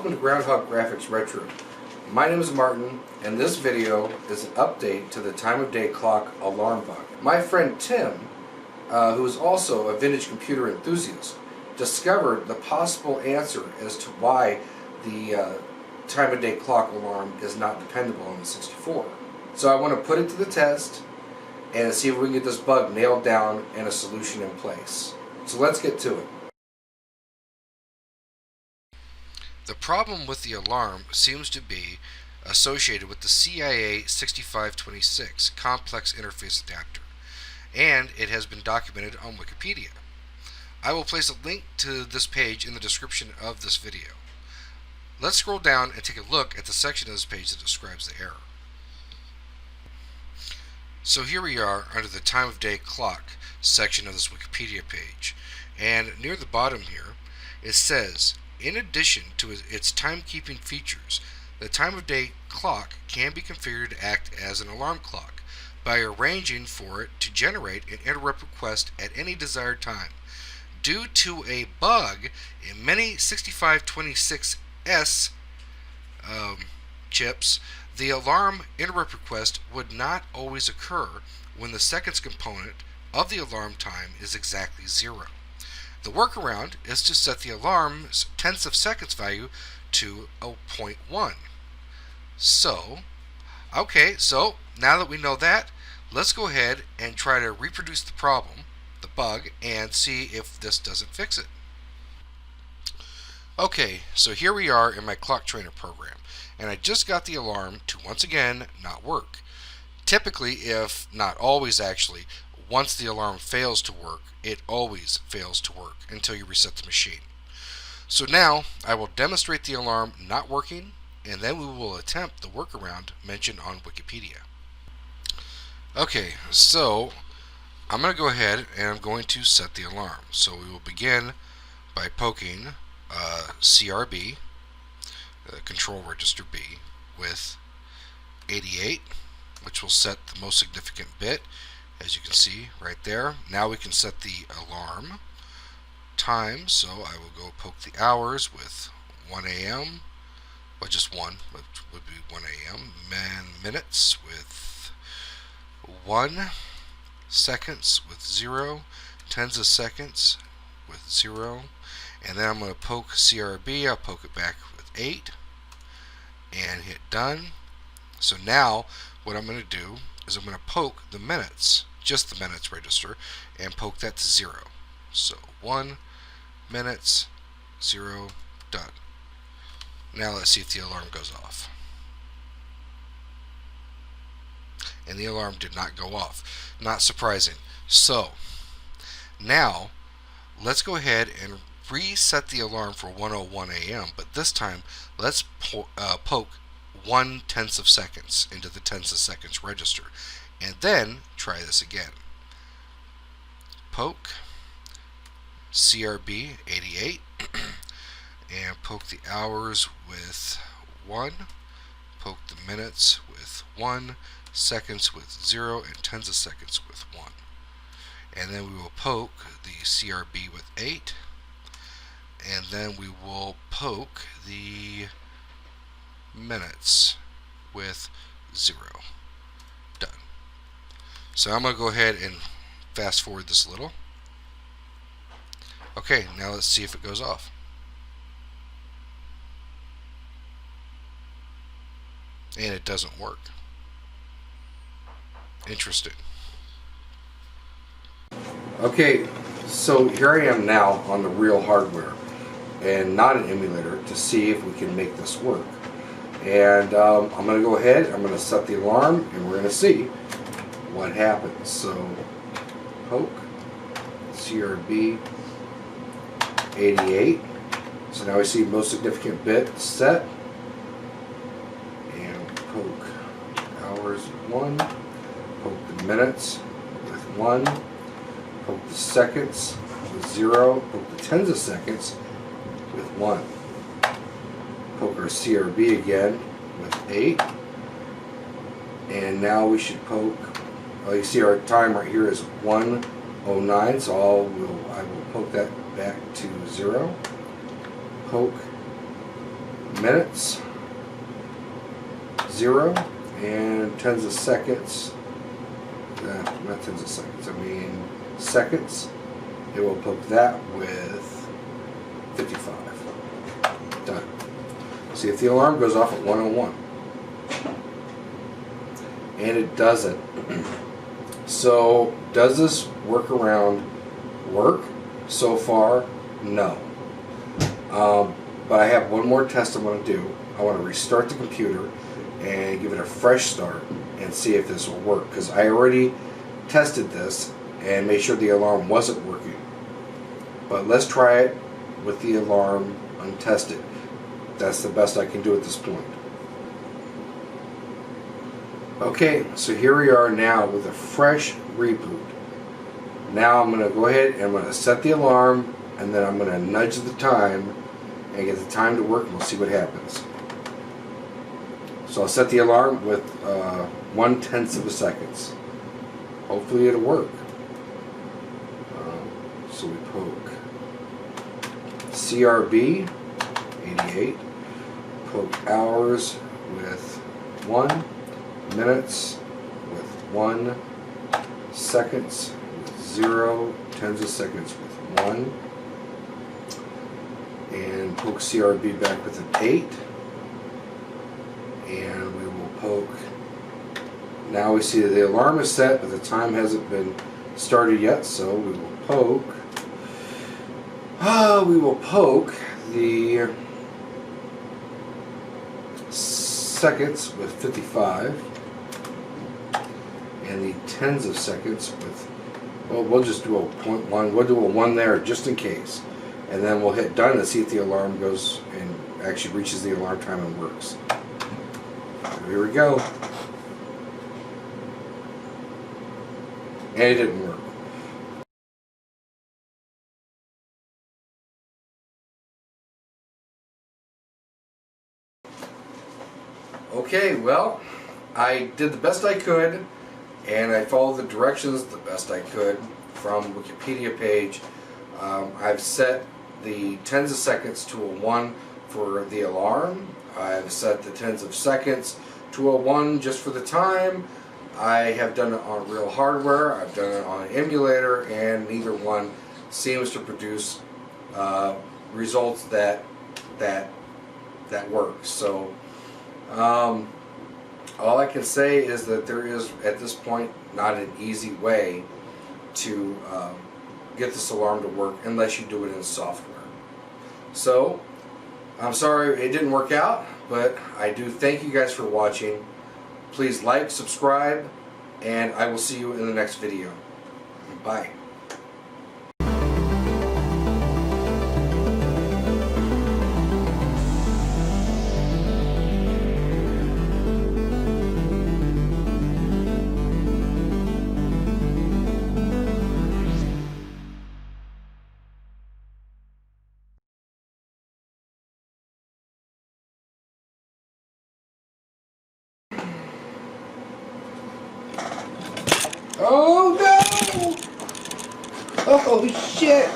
welcome to Groundhog Graphics Retro. My name is Martin, and this video is an update to the time of day clock alarm bug. My friend Tim, who is also a vintage computer enthusiast, discovered the possible answer as to why the time of day clock alarm is not dependable on the 64. So I want to put it to the test and see if we can get this bug nailed down and a solution in place. So let's get to it. The problem with the alarm seems to be associated with the CIA 6526 complex interface adapter, and it has been documented on Wikipedia. I will place a link to this page in the description of this video. Let's scroll down and take a look at the section of this page that describes the error. So here we are under the time of day clock section of this Wikipedia page, and near the bottom here it says, in addition to its timekeeping features, the time of day clock can be configured to act as an alarm clock by arranging for it to generate an interrupt request at any desired time. Due to a bug in many 6526S chips, the alarm interrupt request would not always occur when the seconds component of the alarm time is exactly 0. The workaround is to set the alarm's tenths of seconds value to a 0.1. So now that we know that, let's go ahead and try to reproduce the problem, the bug, and see if this doesn't fix it. Okay, so here we are in my clock trainer program, and I just got the alarm to once again not work. Typically, if not always actually, once the alarm fails to work, it always fails to work until you reset the machine. So now I will demonstrate the alarm not working, and then we will attempt the workaround mentioned on Wikipedia. Okay, so I'm going to go ahead and I'm going to set the alarm. So we will begin by poking CRB, control register B, with 88, which will set the most significant bit, as you can see right there. Now we can set the alarm time, so I will go poke the hours with 1 a.m. well, just 1, which would be 1 a.m. and minutes with 1, seconds with 0, tens of seconds with 0, and then I'm going to poke CRB. I'll poke it back with 8 and hit done. So now what I'm going to do is I'm going to poke the minutes, just the minutes register, and poke that to 0. So 1 minutes, 0, done. Now let's see if the alarm goes off. And the alarm did not go off. Not surprising. So now let's go ahead and reset the alarm for 1:01 a.m. but this time let's poke 1/10 of seconds into the tens of seconds register, and then try this again. Poke CRB 88 and poke the hours with 1, poke the minutes with 1, seconds with 0, and tens of seconds with 1. And then we will poke the CRB with 8, and then we will poke the minutes with 0. Done. So I'm going to go ahead and fast forward this a little. Okay, now let's see if it goes off. And it doesn't work. Interesting. Okay, so here I am now on the real hardware and not an emulator to see if we can make this work. And I'm going to go ahead, I'm going to set the alarm, and we're going to see what happens. So poke CRB 88. So now we see most significant bit set, and poke hours 1, poke the minutes with 1, poke the seconds with 0, poke the tens of seconds with 1. Poke our CRB again with 8, and now we should poke, you see our time right here is 1:09, so I will poke that back to 0, poke minutes, 0, and tens of seconds, not tens of seconds, I mean seconds. It will poke that with 55. Done. See if the alarm goes off at 101. And it doesn't. So, does this workaround work? So far, no. But I have one more test I want to do. I want to restart the computer and give it a fresh start and see if this will work. Because I already tested this and made sure the alarm wasn't working. But let's try it with the alarm untested. That's the best I can do at this point. Okay, so here we are now with a fresh reboot. Now I'm going to go ahead and I'm going to set the alarm, and then I'm going to nudge the time and get the time to work, and we'll see what happens. So I'll set the alarm with 1/10 of a second. Hopefully it'll work. So we poke CRB 88, poke hours with 1, minutes with 1, seconds with 0, tens of seconds with 1, and poke CRB back with an 8, and we will poke. Now we see that the alarm is set, but the time hasn't been started yet, so we will poke. We will poke the seconds with 55, and the tens of seconds with, well, we'll just do a 0.1. We'll do a 1 there just in case, and then we'll hit done and see if the alarm goes and actually reaches the alarm time and works. Here we go. And it didn't work. Okay, well, I did the best I could, and I followed the directions the best I could from Wikipedia page. I've set the tens of seconds to a 1 for the alarm. I've set the tens of seconds to a 1 just for the time. I have done it on real hardware. I've done it on an emulator, and neither one seems to produce results that work. So all I can say is that there is, at this point, not an easy way to get this alarm to work unless you do it in software. So I'm sorry it didn't work out, but I do thank you guys for watching. Please like, subscribe, and I will see you in the next video. Bye. Oh no! Oh shit!